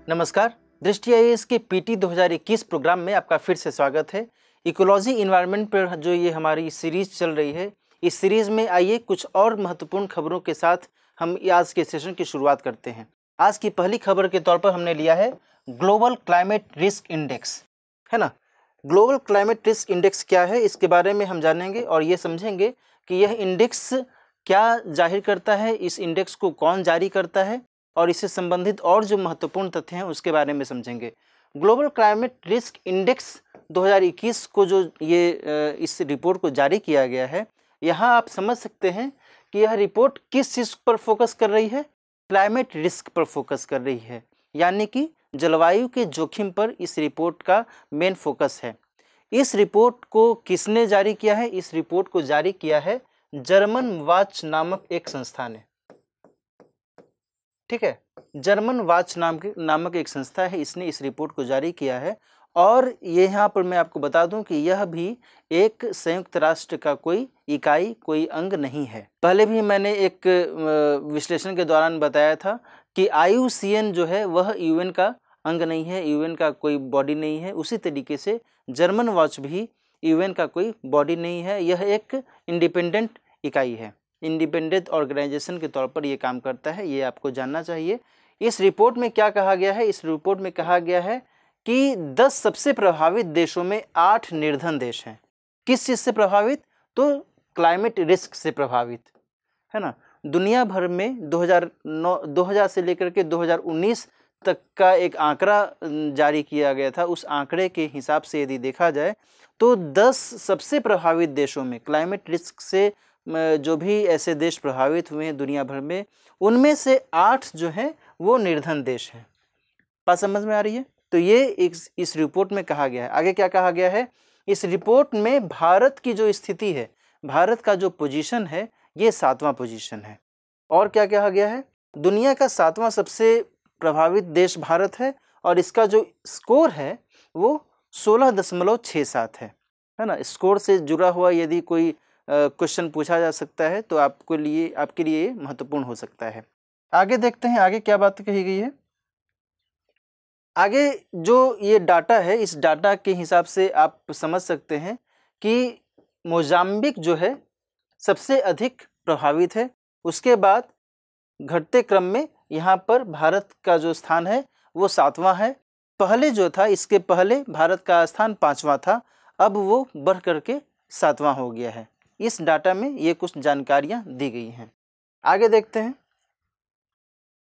नमस्कार। दृष्टि आईएएस के पीटी 2021 प्रोग्राम में आपका फिर से स्वागत है। इकोलॉजी इन्वायरमेंट पर जो ये हमारी सीरीज चल रही है, इस सीरीज में आइए कुछ और महत्वपूर्ण खबरों के साथ हम आज के सेशन की शुरुआत करते हैं। आज की पहली खबर के तौर पर हमने लिया है ग्लोबल क्लाइमेट रिस्क इंडेक्स, है ना। ग्लोबल क्लाइमेट रिस्क इंडेक्स क्या है, इसके बारे में हम जानेंगे और ये समझेंगे कि यह इंडेक्स क्या जाहिर करता है, इस इंडेक्स को कौन जारी करता है और इससे संबंधित और जो महत्वपूर्ण तथ्य हैं उसके बारे में समझेंगे। ग्लोबल क्लाइमेट रिस्क इंडेक्स 2021 को जो ये इस रिपोर्ट को जारी किया गया है, यहाँ आप समझ सकते हैं कि यह रिपोर्ट किस चीज़ पर फोकस कर रही है, क्लाइमेट रिस्क पर फोकस कर रही है, यानी कि जलवायु के जोखिम पर इस रिपोर्ट का मेन फोकस है। इस रिपोर्ट को किसने जारी किया है? इस रिपोर्ट को जारी किया है जर्मन वॉच नामक एक संस्था ने। ठीक है, जर्मन वॉच नामक एक संस्था है, इसने इस रिपोर्ट को जारी किया है। और ये यहाँ पर मैं आपको बता दूं कि यह भी एक संयुक्त राष्ट्र का कोई इकाई, कोई अंग नहीं है। पहले भी मैंने एक विश्लेषण के दौरान बताया था कि IUCN जो है वह यूएन का अंग नहीं है, यूएन का कोई बॉडी नहीं है। उसी तरीके से जर्मन वॉच भी यूएन का कोई बॉडी नहीं है, यह एक इंडिपेंडेंट इकाई है, इंडिपेंडेंट ऑर्गेनाइजेशन के तौर पर यह काम करता है, ये आपको जानना चाहिए। इस रिपोर्ट में क्या कहा गया है? इस रिपोर्ट में कहा गया है कि 10 सबसे प्रभावित देशों में 8 निर्धन देश हैं। किस चीज़ से प्रभावित? तो क्लाइमेट रिस्क से प्रभावित, है ना। दुनिया भर में 2000 से लेकर के 2019 तक का एक आंकड़ा जारी किया गया था। उस आंकड़े के हिसाब से यदि देखा जाए तो 10 सबसे प्रभावित देशों में क्लाइमेट रिस्क से जो भी ऐसे देश प्रभावित हुए हैं दुनिया भर में, उनमें से 8 जो हैं वो निर्धन देश हैं। बात समझ में आ रही है? तो ये इस रिपोर्ट में कहा गया है। आगे क्या कहा गया है? इस रिपोर्ट में भारत की जो स्थिति है, भारत का जो पोजीशन है, ये 7वां पोजीशन है। और क्या कहा गया है? दुनिया का 7वां सबसे प्रभावित देश भारत है और इसका जो स्कोर है वो 16.67 है ना। स्कोर से जुड़ा हुआ यदि कोई क्वेश्चन पूछा जा सकता है तो आपके लिए महत्वपूर्ण हो सकता है। आगे देखते हैं आगे क्या बात कही गई है। आगे जो ये डाटा है, इस डाटा के हिसाब से आप समझ सकते हैं कि मोजाम्बिक जो है सबसे अधिक प्रभावित है। उसके बाद घटते क्रम में यहाँ पर भारत का जो स्थान है वो 7वां है। पहले जो था, इसके पहले भारत का स्थान 5वां था, अब वो बढ़ करके 7वां हो गया है। इस डाटा में ये कुछ जानकारियाँ दी गई हैं। आगे देखते हैं।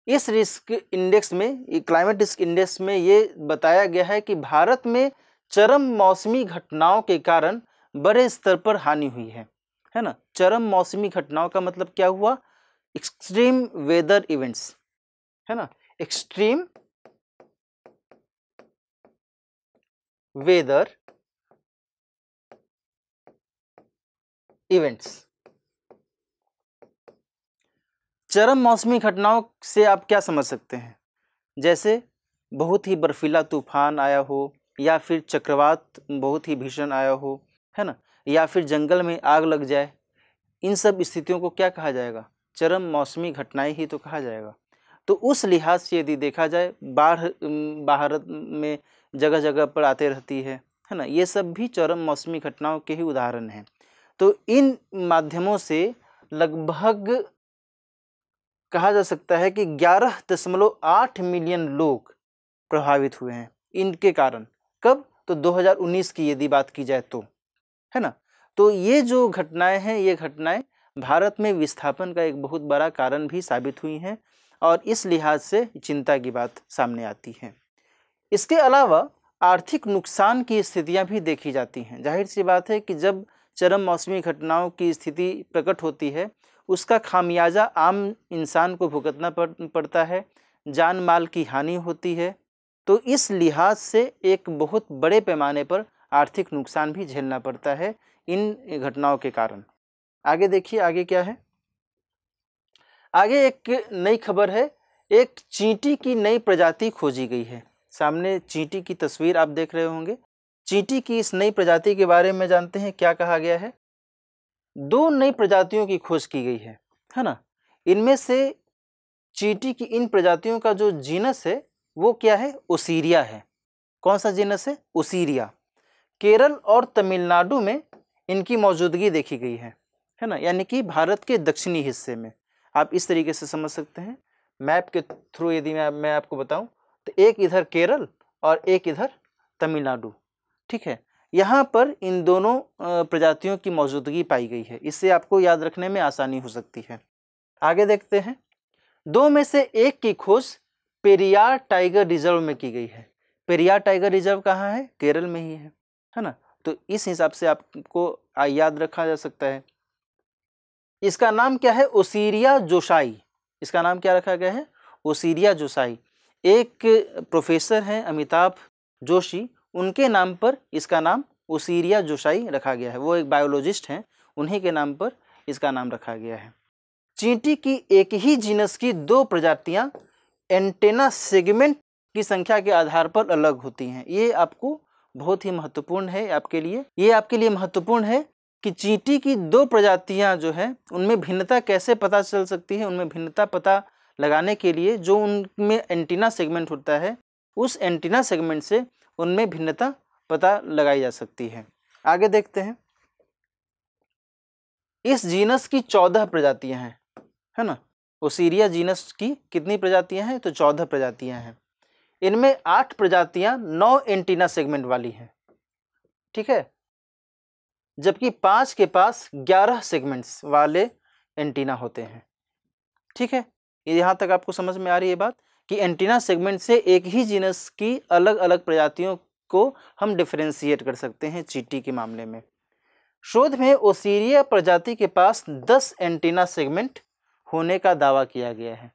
इस रिस्क इंडेक्स में, क्लाइमेट रिस्क इंडेक्स में ये बताया गया है कि भारत में चरम मौसमी घटनाओं के कारण बड़े स्तर पर हानि हुई है ना। चरम मौसमी घटनाओं का मतलब क्या हुआ? एक्सट्रीम वेदर इवेंट्स, है ना। Extreme weather events. चरम मौसमी घटनाओं से आप क्या समझ सकते हैं? जैसे बहुत ही बर्फीला तूफान आया हो, या फिर चक्रवात बहुत ही भीषण आया हो, है ना, या फिर जंगल में आग लग जाए। इन सब स्थितियों को क्या कहा जाएगा? चरम मौसमी घटनाएं ही तो कहा जाएगा। तो उस लिहाज से यदि देखा जाए, बाढ़ भारत में जगह जगह पर आते रहती है ना, ये सब भी चरम मौसमी घटनाओं के ही उदाहरण हैं। तो इन माध्यमों से लगभग कहा जा सकता है कि 11.8 मिलियन लोग प्रभावित हुए हैं इनके कारण। कब? तो 2019 की यदि बात की जाए तो, है ना। तो ये जो घटनाएं हैं, ये घटनाएं भारत में विस्थापन का एक बहुत बड़ा कारण भी साबित हुई हैं और इस लिहाज से चिंता की बात सामने आती है। इसके अलावा आर्थिक नुकसान की स्थितियां भी देखी जाती हैं। जाहिर सी बात है कि जब चरम मौसमी घटनाओं की स्थिति प्रकट होती है, उसका खामियाजा आम इंसान को भुगतना पड़ता है, जान माल की हानि होती है। तो इस लिहाज से एक बहुत बड़े पैमाने पर आर्थिक नुकसान भी झेलना पड़ता है इन घटनाओं के कारण। आगे देखिए, आगे क्या है। आगे एक नई खबर है, एक चींटी की नई प्रजाति खोजी गई है। सामने चींटी की तस्वीर आप देख रहे होंगे। चींटी की इस नई प्रजाति के बारे में जानते हैं क्या कहा गया है। 2 नई प्रजातियों की खोज की गई है ना। इनमें से चींटी की इन प्रजातियों का जो जीनस है वो क्या है? ओसीरिया है। कौन सा जीनस है? ओसीरिया। केरल और तमिलनाडु में इनकी मौजूदगी देखी गई है ना, यानी कि भारत के दक्षिणी हिस्से में। आप इस तरीके से समझ सकते हैं मैप के थ्रू, यदि मैं आपको बताऊं तो एक इधर केरल और एक इधर तमिलनाडु, ठीक है। यहाँ पर इन दोनों प्रजातियों की मौजूदगी पाई गई है, इससे आपको याद रखने में आसानी हो सकती है। आगे देखते हैं, 2 में से एक की खोज पेरियार टाइगर रिजर्व में की गई है। पेरियार टाइगर रिजर्व कहाँ है? केरल में ही है ना। तो इस हिसाब से आपको याद रखा जा सकता है। इसका नाम क्या है? ओसीरिया जोसाई। इसका नाम क्या रखा गया है? ओसीरिया जोसाई। एक प्रोफेसर हैं अमिताभ जोशी, उनके नाम पर इसका नाम ओसीरिया जोसाई रखा गया है। वो एक बायोलॉजिस्ट हैं, उन्हीं के नाम पर इसका नाम रखा गया है। चींटी की एक ही जीनस की 2 प्रजातियां एंटेना सेगमेंट की संख्या के आधार पर अलग होती हैं। ये आपको बहुत ही महत्वपूर्ण है आपके लिए। ये आपके लिए महत्वपूर्ण है कि चींटी की 2 प्रजातियां जो है उनमें भिन्नता कैसे पता चल सकती है। उनमें भिन्नता पता लगाने के लिए जो उनमें एंटीना सेगमेंट होता है, उस एंटीना सेगमेंट से उनमें भिन्नता पता लगाई जा सकती है। आगे देखते हैं, इस जीनस की 14 प्रजातियां हैं, है ना। ओसीरिया जीनस की कितनी प्रजातियां हैं? तो 14 प्रजातियां हैं। इनमें 8 प्रजातियां 9 एंटीना सेगमेंट वाली हैं, ठीक है, जबकि 5 के पास 11 सेगमेंट्स वाले एंटीना होते हैं, ठीक है। यहाँ तक आपको समझ में आ रही है बात कि एंटीना सेगमेंट से एक ही जीनस की अलग अलग प्रजातियों को हम डिफरेंशिएट कर सकते हैं चींटी के मामले में। शोध में ओसीरिया प्रजाति के पास 10 एंटीना सेगमेंट होने का दावा किया गया है,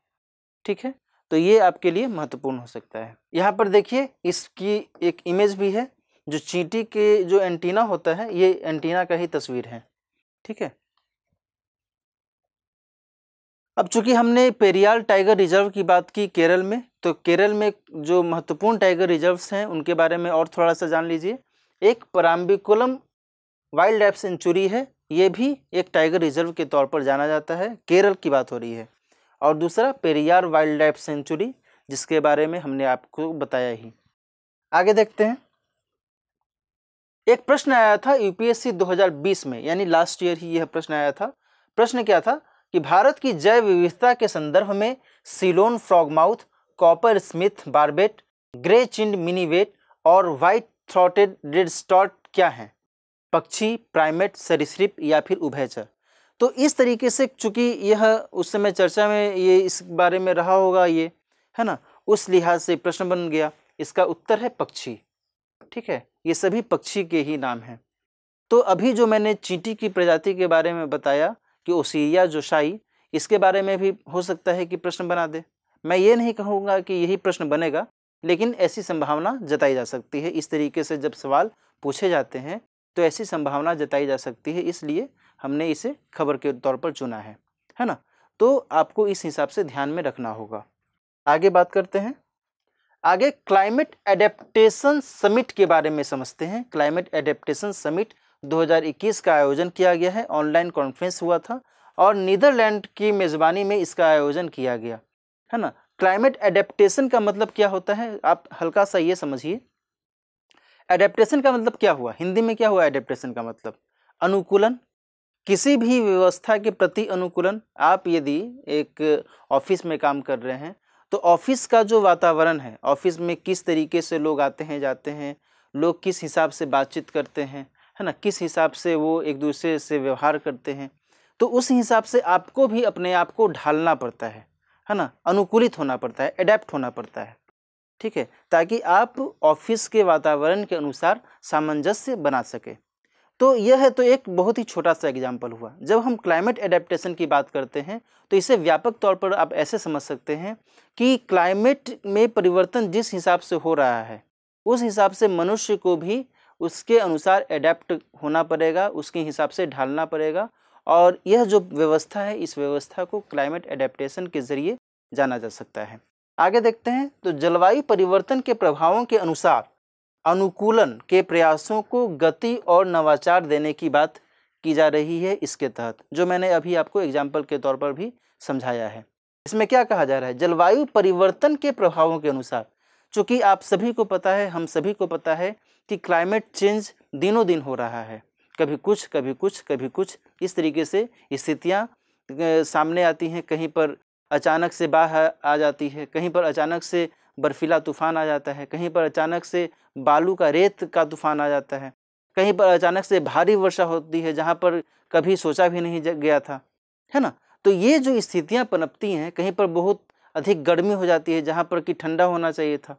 ठीक है। तो ये आपके लिए महत्वपूर्ण हो सकता है। यहाँ पर देखिए, इसकी एक इमेज भी है, जो चींटी के जो एंटीना होता है, ये एंटीना का ही तस्वीर है, ठीक है। अब चूंकि हमने पेरियार टाइगर रिजर्व की बात की केरल में, तो केरल में जो महत्वपूर्ण टाइगर रिजर्व्स हैं उनके बारे में और थोड़ा सा जान लीजिए। एक पराम्बिकुलम वाइल्ड लाइफ सेंचुरी है, ये भी एक टाइगर रिजर्व के तौर पर जाना जाता है, केरल की बात हो रही है। और दूसरा पेरियार वाइल्ड लाइफ सेंचुरी, जिसके बारे में हमने आपको बताया ही। आगे देखते हैं, एक प्रश्न आया था यूपीएससी 2020 में, यानी लास्ट ईयर ही यह प्रश्न आया था। प्रश्न क्या था कि भारत की जैव विविधता के संदर्भ में Ceylon frogmouth, coppersmith barbet, grey chinned minivet और व्हाइट थ्रॉटेड रेडस्टॉट क्या हैं? पक्षी, प्राइमेट, सरीसृप या फिर उभयचर। तो इस तरीके से, चूंकि यह उस समय चर्चा में ये इस बारे में रहा होगा, ये है ना, उस लिहाज से प्रश्न बन गया। इसका उत्तर है पक्षी, ठीक है। ये सभी पक्षी के ही नाम हैं। तो अभी जो मैंने चींटी की प्रजाति के बारे में बताया कि ओसीरिया जोसाई, इसके बारे में भी हो सकता है कि प्रश्न बना दे। मैं ये नहीं कहूँगा कि यही प्रश्न बनेगा, लेकिन ऐसी संभावना जताई जा सकती है। इस तरीके से जब सवाल पूछे जाते हैं तो ऐसी संभावना जताई जा सकती है, इसलिए हमने इसे खबर के तौर पर चुना है ना। तो आपको इस हिसाब से ध्यान में रखना होगा। आगे बात करते हैं, आगे क्लाइमेट एडेप्टेशन समिट के बारे में समझते हैं। क्लाइमेट एडेप्टेशन समिट 2021 का आयोजन किया गया है, ऑनलाइन कॉन्फ्रेंस हुआ था और नीदरलैंड की मेज़बानी में इसका आयोजन किया गया, है ना। क्लाइमेट एडेप्टेशन का मतलब क्या होता है, आप हल्का सा ये समझिए। एडेप्टेशन का मतलब क्या हुआ, हिंदी में क्या हुआ? एडेप्टेशन का मतलब अनुकूलन, किसी भी व्यवस्था के प्रति अनुकूलन। आप यदि एक ऑफिस में काम कर रहे हैं तो ऑफिस का जो वातावरण है, ऑफिस में किस तरीके से लोग आते हैं जाते हैं, लोग किस हिसाब से बातचीत करते हैं, है ना, किस हिसाब से वो एक दूसरे से व्यवहार करते हैं, तो उस हिसाब से आपको भी अपने आप को ढालना पड़ता है ना, अनुकूलित होना पड़ता है, एडेप्ट होना पड़ता है, ठीक है, ताकि आप ऑफिस के वातावरण के अनुसार सामंजस्य बना सके। तो यह है तो एक बहुत ही छोटा सा एग्जाम्पल हुआ। जब हम क्लाइमेट एडेप्टेशन की बात करते हैं तो इसे व्यापक तौर पर आप ऐसे समझ सकते हैं कि क्लाइमेट में परिवर्तन जिस हिसाब से हो रहा है, उस हिसाब से मनुष्य को भी उसके अनुसार एडेप्ट होना पड़ेगा, उसके हिसाब से ढालना पड़ेगा। और यह जो व्यवस्था है, इस व्यवस्था को क्लाइमेट एडेप्टेशन के ज़रिए जाना जा सकता है। आगे देखते हैं, तो जलवायु परिवर्तन के प्रभावों के अनुसार अनुकूलन के प्रयासों को गति और नवाचार देने की बात की जा रही है इसके तहत, जो मैंने अभी आपको एग्जाम्पल के तौर पर भी समझाया है। इसमें क्या कहा जा रहा है? जलवायु परिवर्तन के प्रभावों के अनुसार, चूँकि आप सभी को पता है, हम सभी को पता है कि क्लाइमेट चेंज दिनों दिन हो रहा है, कभी कुछ कभी कुछ कभी कुछ, इस तरीके से स्थितियाँ सामने आती हैं। कहीं पर अचानक से बाढ़ आ जाती है, कहीं पर अचानक से बर्फीला तूफान आ जाता है, कहीं पर अचानक से बालू का रेत का तूफान आ जाता है, कहीं पर अचानक से भारी वर्षा होती है जहाँ पर कभी सोचा भी नहीं गया था, है ना। तो ये जो स्थितियाँ पनपती हैं, कहीं पर बहुत अधिक गर्मी हो जाती है जहाँ पर कि ठंडा होना चाहिए था,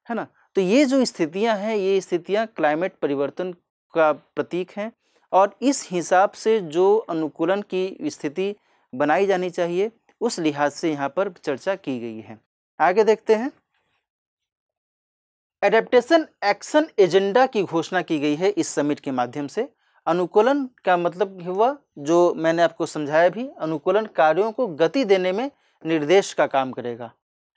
है ना। तो ये जो स्थितियाँ हैं, ये स्थितियाँ क्लाइमेट परिवर्तन का प्रतीक हैं और इस हिसाब से जो अनुकूलन की स्थिति बनाई जानी चाहिए उस लिहाज से यहाँ पर चर्चा की गई है। आगे देखते हैं। एडेप्टेशन एक्शन एजेंडा की घोषणा की गई है इस समिट के माध्यम से। अनुकूलन का मतलब हुआ, जो मैंने आपको समझाया भी, अनुकूलन कार्यों को गति देने में निर्देश का काम करेगा,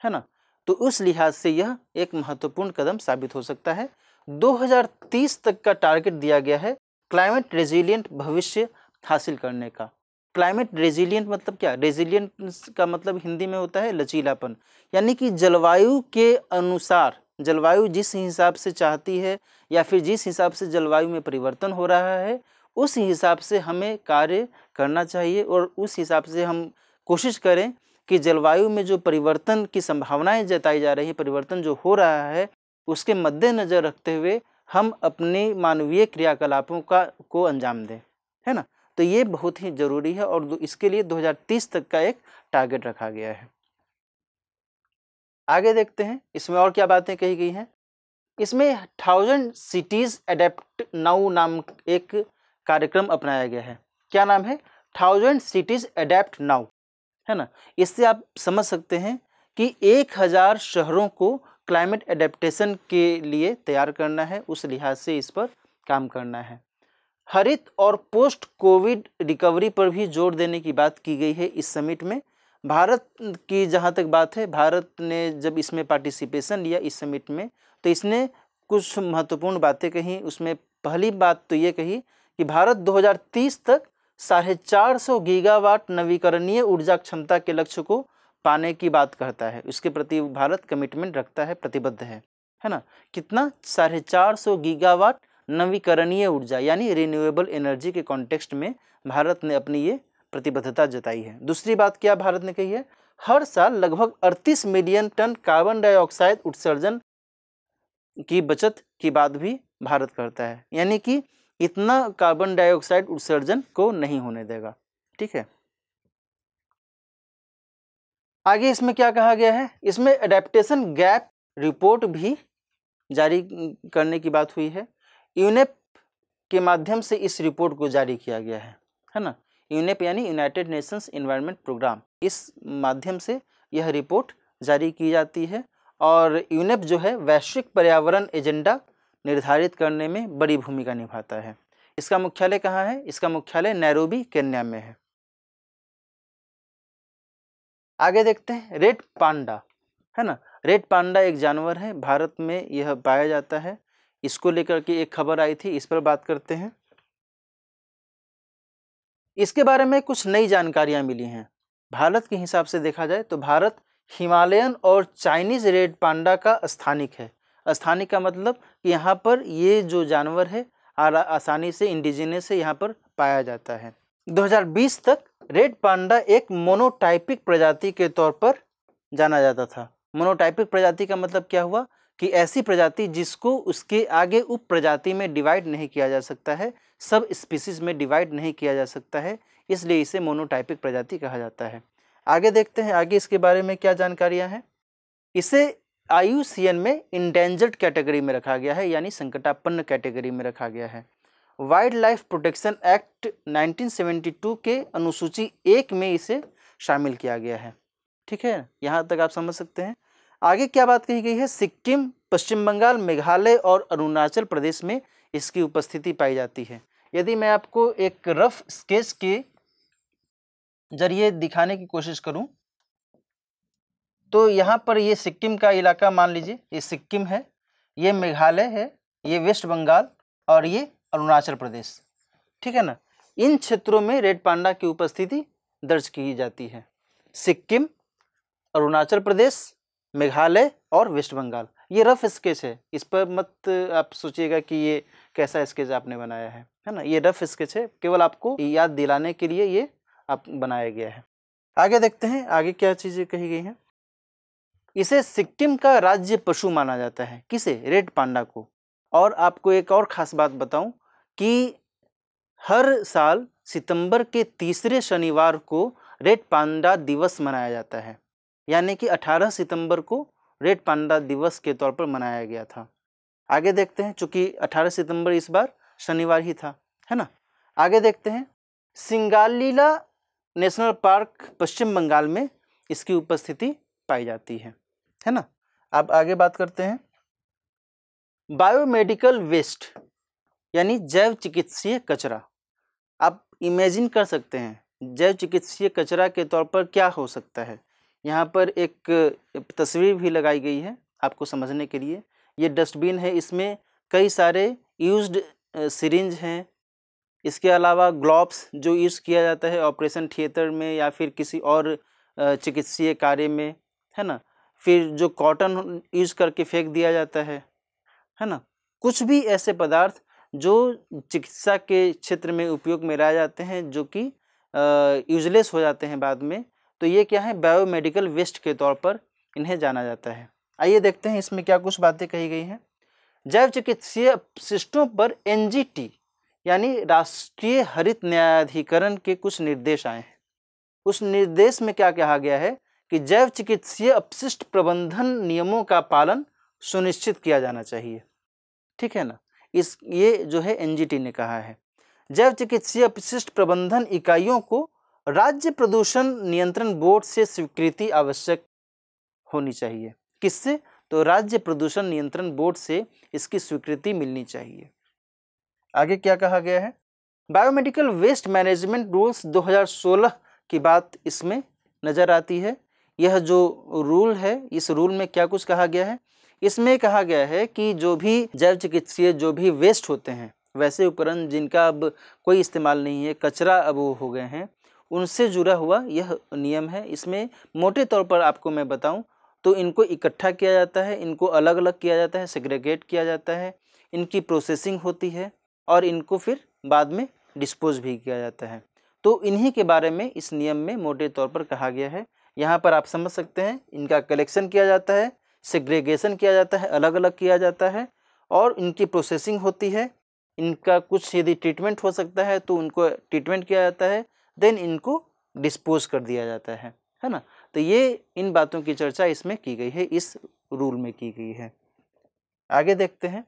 है ना। तो उस लिहाज से यह एक महत्वपूर्ण कदम साबित हो सकता है। 2030 तक का टारगेट दिया गया है क्लाइमेट रेजिलिएंट भविष्य हासिल करने का। क्लाइमेट रेजिलिएंट मतलब क्या? रेजिलिएंट का मतलब हिंदी में होता है लचीलापन, यानी कि जलवायु के अनुसार, जलवायु जिस हिसाब से चाहती है या फिर जिस हिसाब से जलवायु में परिवर्तन हो रहा है उस हिसाब से हमें कार्य करना चाहिए और उस हिसाब से हम कोशिश करें कि जलवायु में जो परिवर्तन की संभावनाएं जताई जा रही हैं, परिवर्तन जो हो रहा है उसके मद्देनज़र रखते हुए हम अपने मानवीय क्रियाकलापों को अंजाम दें, है ना। तो ये बहुत ही ज़रूरी है और इसके लिए 2030 तक का एक टारगेट रखा गया है। आगे देखते हैं इसमें और क्या बातें कही गई हैं। इसमें 1000 सिटीज़ अडेप्ट नाउ नाम एक कार्यक्रम अपनाया गया है। क्या नाम है? 1000 सिटीज़ अडेप्ट नाउ, है ना। इससे आप समझ सकते हैं कि 1000 शहरों को क्लाइमेट एडेप्टेशन के लिए तैयार करना है, उस लिहाज से इस पर काम करना है। हरित और पोस्ट कोविड रिकवरी पर भी जोर देने की बात की गई है इस समिट में। भारत की जहाँ तक बात है, भारत ने जब इसमें पार्टिसिपेशन लिया इस समिट में तो इसने कुछ महत्वपूर्ण बातें कही। उसमें पहली बात तो ये कही कि भारत 2030 तक 450 गीगावाट नवीकरणीय ऊर्जा क्षमता के लक्ष्य को पाने की बात कहता है। इसके प्रति भारत कमिटमेंट रखता है, प्रतिबद्ध है ना। कितना? 450 गीगावाट नवीकरणीय ऊर्जा यानी रिन्यूएबल एनर्जी के कॉन्टेक्स्ट में भारत ने अपनी ये प्रतिबद्धता जताई है। दूसरी बात क्या भारत ने कही है? हर साल लगभग 38 मिलियन टन कार्बन डाइऑक्साइड उत्सर्जन की बचत की बात भी भारत करता है, यानी कि इतना कार्बन डाइऑक्साइड उत्सर्जन को नहीं होने देगा। ठीक है। आगे इसमें क्या कहा गया है? इसमें एडेप्टेशन गैप रिपोर्ट भी जारी करने की बात हुई है। यूनेप के माध्यम से इस रिपोर्ट को जारी किया गया है ना। यूनेप यानी यूनाइटेड नेशंस एनवायरनमेंट प्रोग्राम, इस माध्यम से यह रिपोर्ट जारी की जाती है और यूनेप जो है वैश्विक पर्यावरण एजेंडा निर्धारित करने में बड़ी भूमिका निभाता है। इसका मुख्यालय कहाँ है? इसका मुख्यालय नैरोबी केन्या में है। आगे देखते हैं रेड पांडा, है ना। रेड पांडा एक जानवर है, भारत में यह पाया जाता है। इसको लेकर के एक खबर आई थी, इस पर बात करते हैं। इसके बारे में कुछ नई जानकारियां मिली हैं। भारत के हिसाब से देखा जाए तो भारत हिमालयन और चाइनीज रेड पांडा का स्थानिक है। स्थानिक का मतलब कि यहाँ पर ये जो जानवर है आसानी से इंडिजिनस से यहाँ पर पाया जाता है। 2020 तक रेड पांडा एक मोनोटाइपिक प्रजाति के तौर पर जाना जाता था। मोनोटाइपिक प्रजाति का मतलब क्या हुआ कि ऐसी प्रजाति जिसको उसके आगे उप प्रजाति में डिवाइड नहीं किया जा सकता है, सब स्पीसीज में डिवाइड नहीं किया जा सकता है, इसलिए इसे मोनोटाइपिक प्रजाति कहा जाता है। आगे देखते हैं आगे इसके बारे में क्या जानकारियां हैं। इसे IUCN में इंडेंजर्ड कैटेगरी में रखा गया है, यानी संकटापन्न कैटेगरी में रखा गया है। वाइल्ड लाइफ प्रोटेक्शन एक्ट 1972 के अनुसूची 1 में इसे शामिल किया गया है। ठीक है, यहाँ तक आप समझ सकते हैं। आगे क्या बात कही गई है? सिक्किम, पश्चिम बंगाल, मेघालय और अरुणाचल प्रदेश में इसकी उपस्थिति पाई जाती है। यदि मैं आपको एक रफ स्केच के जरिए दिखाने की कोशिश करूं तो यहाँ पर ये सिक्किम का इलाका मान लीजिए, ये सिक्किम है, ये मेघालय है, ये वेस्ट बंगाल और ये अरुणाचल प्रदेश। ठीक है ना। इन क्षेत्रों में रेड पांडा की उपस्थिति दर्ज की जाती है। सिक्किम, अरुणाचल प्रदेश, मेघालय और वेस्ट बंगाल, ये रफ स्केच है, इस पर मत आप सोचिएगा कि ये कैसा स्केच आपने बनाया है ना। ये रफ स्केच है, केवल आपको याद दिलाने के लिए ये आप बनाया गया है। आगे देखते हैं आगे क्या चीज़ें कही गई हैं। इसे सिक्किम का राज्य पशु माना जाता है, किसे? रेड पांडा को। और आपको एक और ख़ास बात बताऊं कि हर साल सितंबर के तीसरे शनिवार को रेड पांडा दिवस मनाया जाता है, यानी कि 18 सितंबर को रेड पांडा दिवस के तौर पर मनाया गया था। आगे देखते हैं, चूँकि 18 सितंबर इस बार शनिवार ही था, है ना। आगे देखते हैं, सिंगालीला नेशनल पार्क पश्चिम बंगाल में इसकी उपस्थिति पाई जाती है ना। अब आगे बात करते हैं, बायोमेडिकल वेस्ट यानी जैव चिकित्सीय कचरा। आप इमेजिन कर सकते हैं जैव चिकित्सीय कचरा के तौर पर क्या हो सकता है। यहाँ पर एक तस्वीर भी लगाई गई है आपको समझने के लिए। ये डस्टबिन है, इसमें कई सारे यूज्ड सिरिंज हैं। इसके अलावा ग्लोव्स जो यूज़ किया जाता है ऑपरेशन थिएटर में या फिर किसी और चिकित्सीय कार्य में, है ना। फिर जो कॉटन यूज़ करके फेंक दिया जाता है ना। कुछ भी ऐसे पदार्थ जो चिकित्सा के क्षेत्र में उपयोग में लाए जाते हैं जो कि यूजलेस हो जाते हैं बाद में, तो ये क्या है, बायोमेडिकल वेस्ट के तौर पर इन्हें जाना जाता है। आइए देखते हैं इसमें क्या कुछ बातें कही गई हैं। जैव चिकित्सीय अपशिष्टों पर एनजीटी यानी राष्ट्रीय हरित न्यायाधिकरण के कुछ निर्देश आए हैं। उस निर्देश में क्या कहा गया है कि जैव चिकित्सीय अपशिष्ट प्रबंधन नियमों का पालन सुनिश्चित किया जाना चाहिए, ठीक है ना। ये जो है एनजीटी ने कहा है, जैव चिकित्सीय अपशिष्ट प्रबंधन इकाइयों को राज्य प्रदूषण नियंत्रण बोर्ड से स्वीकृति आवश्यक होनी चाहिए। किससे? तो राज्य प्रदूषण नियंत्रण बोर्ड से इसकी स्वीकृति मिलनी चाहिए। आगे क्या कहा गया है, बायोमेडिकल वेस्ट मैनेजमेंट रूल्स 2016 की बात इसमें नज़र आती है। यह जो रूल है, इस रूल में क्या कुछ कहा गया है, इसमें कहा गया है कि जो भी जैव चिकित्सीय जो भी वेस्ट होते हैं, वैसे उपकरण जिनका अब कोई इस्तेमाल नहीं है, कचरा अब वो हो गए हैं, उनसे जुड़ा हुआ यह नियम है। इसमें मोटे तौर पर आपको मैं बताऊं तो इनको इकट्ठा किया जाता है, इनको अलग अलग किया जाता है, सेग्रीगेट किया जाता है, इनकी प्रोसेसिंग होती है और इनको फिर बाद में डिस्पोज भी किया जाता है। तो इन्हीं के बारे में इस नियम में मोटे तौर पर कहा गया है। यहाँ पर आप समझ सकते हैं, इनका कलेक्शन किया जाता है, सेग्रीगेशन किया जाता है, अलग अलग किया जाता है और इनकी प्रोसेसिंग होती है। इनका कुछ यदि ट्रीटमेंट हो सकता है तो उनको ट्रीटमेंट किया जाता है, देन इनको डिस्पोज कर दिया जाता है ना। तो ये इन बातों की चर्चा इसमें की गई है, इस रूल में की गई है। आगे देखते हैं,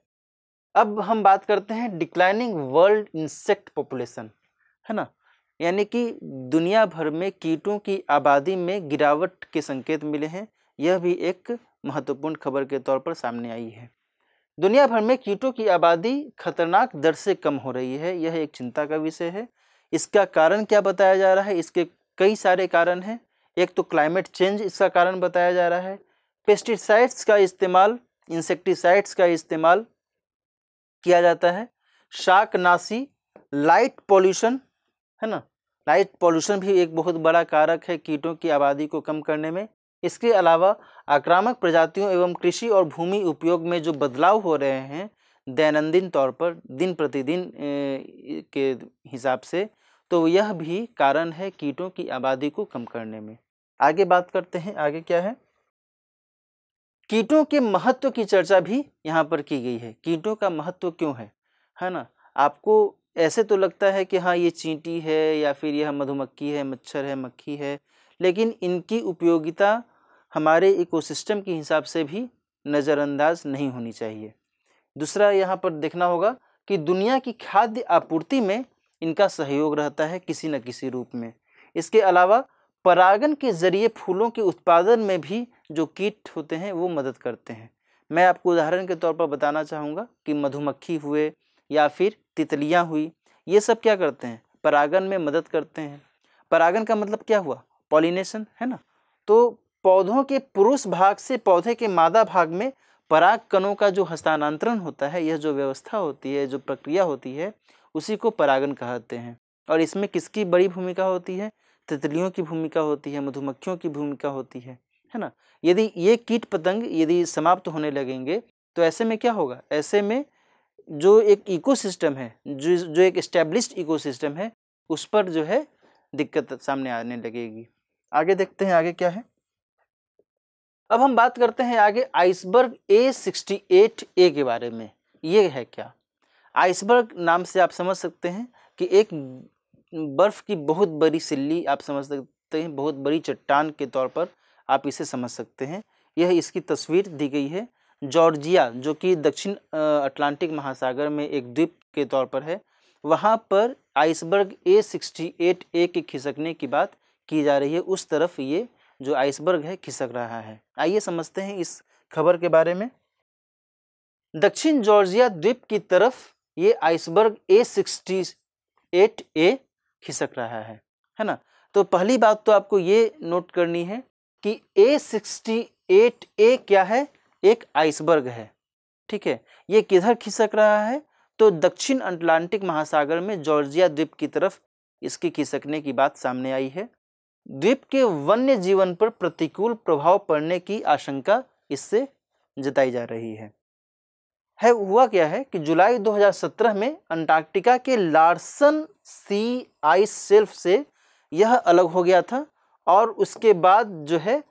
अब हम बात करते हैं डिक्लाइनिंग वर्ल्ड इंसेक्ट पॉपुलेशन, है ना। यानी कि दुनिया भर में कीटों की आबादी में गिरावट के संकेत मिले हैं। यह भी एक महत्वपूर्ण खबर के तौर पर सामने आई है। दुनिया भर में कीटों की आबादी खतरनाक दर से कम हो रही है, यह एक चिंता का विषय है। इसका कारण क्या बताया जा रहा है? इसके कई सारे कारण हैं। एक तो क्लाइमेट चेंज इसका कारण बताया जा रहा है, पेस्टिसाइड्स का इस्तेमाल, इंसेक्टिसाइड्स का इस्तेमाल किया जाता है, शाकनाशी, लाइट पॉल्यूशन, है ना। लाइट पॉल्यूशन भी एक बहुत बड़ा कारक है कीटों की आबादी को कम करने में। इसके अलावा आक्रामक प्रजातियों एवं कृषि और भूमि उपयोग में जो बदलाव हो रहे हैं दैनंदिन तौर पर, दिन प्रतिदिन के हिसाब से, तो यह भी कारण है कीटों की आबादी को कम करने में। आगे बात करते हैं, आगे क्या है, कीटों के महत्व की चर्चा भी यहाँ पर की गई है। कीटों का महत्व क्यों है ना। आपको ऐसे तो लगता है कि हाँ ये चींटी है या फिर यह मधुमक्खी है, मच्छर है, मक्खी है, लेकिन इनकी उपयोगिता हमारे इकोसिस्टम के हिसाब से भी नज़रअंदाज नहीं होनी चाहिए। दूसरा यहाँ पर देखना होगा कि दुनिया की खाद्य आपूर्ति में इनका सहयोग रहता है किसी न किसी रूप में। इसके अलावा परागन के जरिए फूलों के उत्पादन में भी जो कीट होते हैं वो मदद करते हैं। मैं आपको उदाहरण के तौर पर बताना चाहूँगा कि मधुमक्खी हुए या फिर तितलियाँ हुई, ये सब क्या करते हैं, परागन में मदद करते हैं। परागन का मतलब क्या हुआ, पॉलिनेशन, है ना। तो पौधों के पुरुष भाग से पौधे के मादा भाग में पराग कणों का जो हस्तांतरण होता है, यह जो व्यवस्था होती है, जो प्रक्रिया होती है, उसी को परागन कहते हैं। और इसमें किसकी बड़ी भूमिका होती है, तितलियों की भूमिका होती है, मधुमक्खियों की भूमिका होती है है ना। यदि ये कीट पतंग यदि समाप्त होने लगेंगे तो ऐसे में क्या होगा, ऐसे में जो एक इकोसिस्टम है, जो एक एस्टेब्लिश्ड इकोसिस्टम है, उस पर जो है दिक्कत सामने आने लगेगी। आगे देखते हैं आगे क्या है। अब हम बात करते हैं आगे आइसबर्ग A68A के बारे में। ये है क्या, आइसबर्ग नाम से आप समझ सकते हैं कि एक बर्फ की बहुत बड़ी सिल्ली आप समझ सकते हैं, बहुत बड़ी चट्टान के तौर पर आप इसे समझ सकते हैं। यह इसकी तस्वीर दी गई है। जॉर्जिया जो कि दक्षिण अटलांटिक महासागर में एक द्वीप के तौर पर है, वहाँ पर आइसबर्ग A68A के खिसकने की बात की जा रही है। उस तरफ ये जो आइसबर्ग है खिसक रहा है। आइए समझते हैं इस खबर के बारे में। दक्षिण जॉर्जिया द्वीप की तरफ ये आइसबर्ग A68A खिसक रहा है ना। तो पहली बात तो आपको ये नोट करनी है कि A68A क्या है, एक आइसबर्ग है। ठीक है, ये किधर खिसक रहा है, तो दक्षिण अटलांटिक महासागर में जॉर्जिया द्वीप की तरफ इसकी खिसकने की बात सामने आई है। द्वीप के वन्य जीवन पर प्रतिकूल प्रभाव पड़ने की आशंका इससे जताई जा रही है। हुआ क्या है कि जुलाई 2017 में अंटार्कटिका के लार्सन सी आइस शेल्फ से यह अलग हो गया था और उसके बाद जो है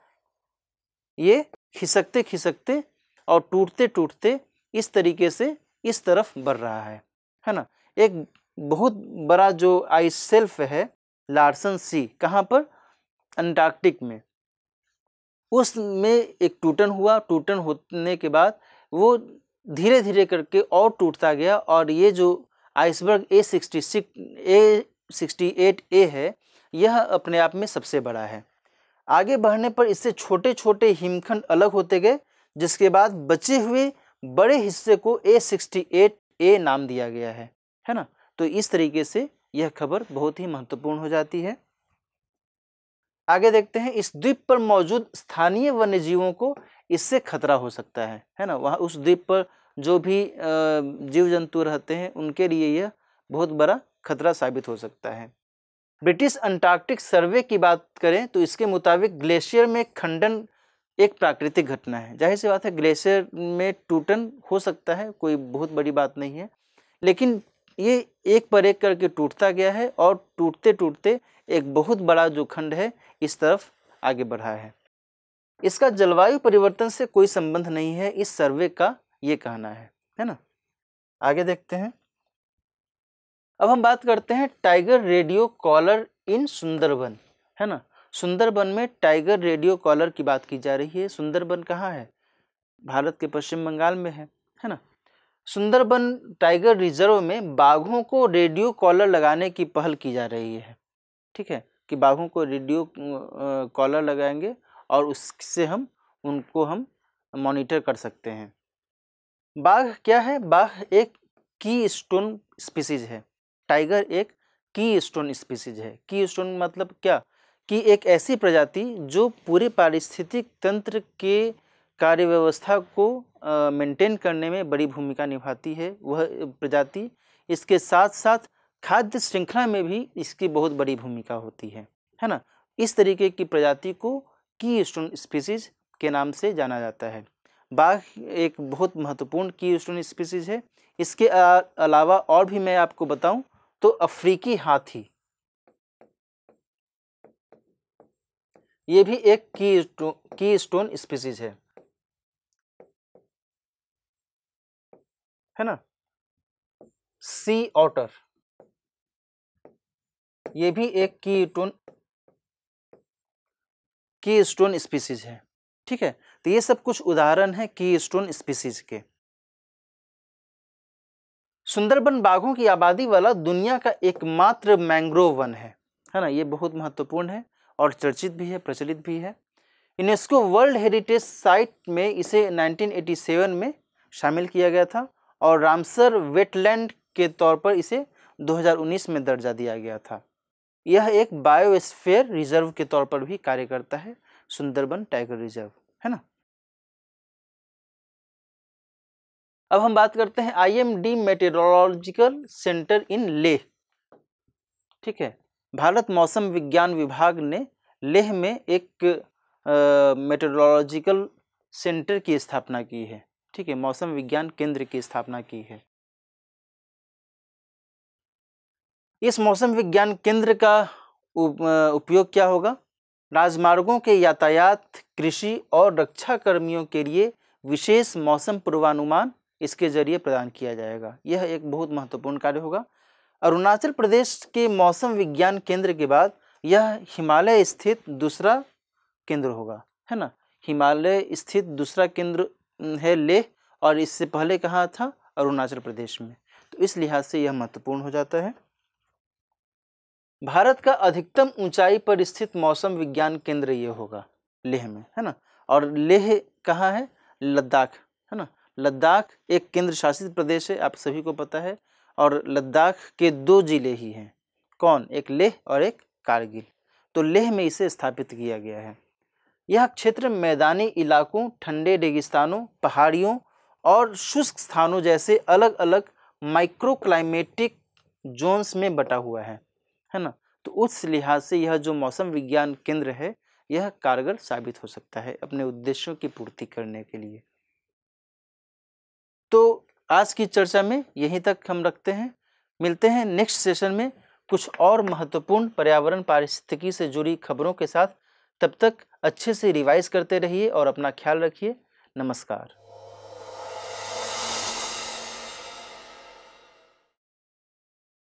ये खिसकते खिसकते और टूटते टूटते इस तरीके से इस तरफ बढ़ रहा है ना। एक बहुत बड़ा जो आइस शेल्फ है लार्सन सी, कहाँ पर, अंटार्कटिक में, उसमें एक टूटन हुआ। टूटन होने के बाद वो धीरे धीरे करके और टूटता गया और ये जो आइसबर्ग A68A है यह अपने आप में सबसे बड़ा है। आगे बढ़ने पर इससे छोटे छोटे हिमखंड अलग होते गए, जिसके बाद बचे हुए बड़े हिस्से को A68A नाम दिया गया है ना। तो इस तरीके से यह खबर बहुत ही महत्वपूर्ण हो जाती है। आगे देखते हैं, इस द्वीप पर मौजूद स्थानीय वन्यजीवों को इससे खतरा हो सकता है ना। वहाँ उस द्वीप पर जो भी जीव जंतु रहते हैं उनके लिए यह बहुत बड़ा खतरा साबित हो सकता है। ब्रिटिश अंटार्कटिक सर्वे की बात करें तो इसके मुताबिक ग्लेशियर में खंडन एक प्राकृतिक घटना है। जाहिर सी बात है, ग्लेशियर में टूटन हो सकता है, कोई बहुत बड़ी बात नहीं है, लेकिन ये एक पर एक करके टूटता गया है और टूटते टूटते एक बहुत बड़ा जो खंड है इस तरफ आगे बढ़ा है। इसका जलवायु परिवर्तन से कोई संबंध नहीं है, इस सर्वे का ये कहना है ना। आगे देखते हैं। अब हम बात करते हैं टाइगर रेडियो कॉलर इन सुंदरबन, है ना। सुंदरबन में टाइगर रेडियो कॉलर की बात की जा रही है। सुंदरबन कहाँ है, भारत के पश्चिम बंगाल में है ना। सुंदरबन टाइगर रिजर्व में बाघों को रेडियो कॉलर लगाने की पहल की जा रही है। ठीक है, कि बाघों को रेडियो कॉलर लगाएंगे और उससे उनको हम मॉनिटर कर सकते हैं। बाघ क्या है, बाघ एक की स्टोन स्पीसीज है। टाइगर एक की स्टोन स्पीसीज है। की स्टोन मतलब क्या, कि एक ऐसी प्रजाति जो पूरे पारिस्थितिक तंत्र के कार्य व्यवस्था को मेंटेन करने में बड़ी भूमिका निभाती है। वह प्रजाति, इसके साथ साथ खाद्य श्रृंखला में भी इसकी बहुत बड़ी भूमिका होती है ना। इस तरीके की प्रजाति को की स्टोन स्पीसीज के नाम से जाना जाता है। बाघ एक बहुत महत्वपूर्ण की स्टोन स्पीसीज है। इसके अलावा और भी मैं आपको बताऊं तो अफ्रीकी हाथी, ये भी एक की स्टोन स्पीसीज है ना। सी ऑटर, ये भी एक की स्टोन स्पीसीज है। ठीक है, तो ये सब कुछ उदाहरण है की स्टोन स्पीसीज के। सुंदरबन बाघों की आबादी वाला दुनिया का एकमात्र मैंग्रोव वन है ना। ये बहुत महत्वपूर्ण है और चर्चित भी है, प्रचलित भी है। यूनेस्को वर्ल्ड हेरिटेज साइट में इसे 1987 में शामिल किया गया था और रामसर वेटलैंड के तौर पर इसे 2019 में दर्जा दिया गया था। यह एक बायोस्फीयर रिजर्व के तौर पर भी कार्य करता है, सुंदरबन टाइगर रिजर्व, है ना। अब हम बात करते हैं IMD मेटेरोलॉजिकल सेंटर इन लेह। ठीक है, भारत मौसम विज्ञान विभाग ने लेह में एक मेट्रोलॉजिकल सेंटर की स्थापना की है। ठीक है, मौसम विज्ञान केंद्र की स्थापना की है। इस मौसम विज्ञान केंद्र का उपयोग क्या होगा? राजमार्गों के यातायात, कृषि और रक्षा कर्मियों के लिए विशेष मौसम पूर्वानुमान इसके जरिए प्रदान किया जाएगा। यह एक बहुत महत्वपूर्ण कार्य होगा। अरुणाचल प्रदेश के मौसम विज्ञान केंद्र के बाद यह हिमालय स्थित दूसरा केंद्र होगा, है ना। हिमालय स्थित दूसरा केंद्र है लेह, और इससे पहले कहाँ था? अरुणाचल प्रदेश में। तो इस लिहाज से यह महत्वपूर्ण हो जाता है। भारत का अधिकतम ऊंचाई पर स्थित मौसम विज्ञान केंद्र ये होगा लेह में, है ना। और लेह कहाँ है? लद्दाख, है ना। लद्दाख एक केंद्र शासित प्रदेश है, आप सभी को पता है। और लद्दाख के 2 जिले ही हैं, कौन? एक लेह और एक कारगिल। तो लेह में इसे स्थापित किया गया है। यह क्षेत्र मैदानी इलाकों, ठंडे रेगिस्तानों, पहाड़ियों और शुष्क स्थानों जैसे अलग अलग माइक्रो क्लाइमेटिक जोन्स में बटा हुआ है ना। तो उस लिहाज से यह जो मौसम विज्ञान केंद्र है यह कारगर साबित हो सकता है अपने उद्देश्यों की पूर्ति करने के लिए। तो आज की चर्चा में यहीं तक हम रखते हैं। मिलते हैं नेक्स्ट सेशन में कुछ और महत्वपूर्ण पर्यावरण पारिस्थितिकी से जुड़ी खबरों के साथ। तब तक अच्छे से रिवाइज करते रहिए और अपना ख्याल रखिए। नमस्कार।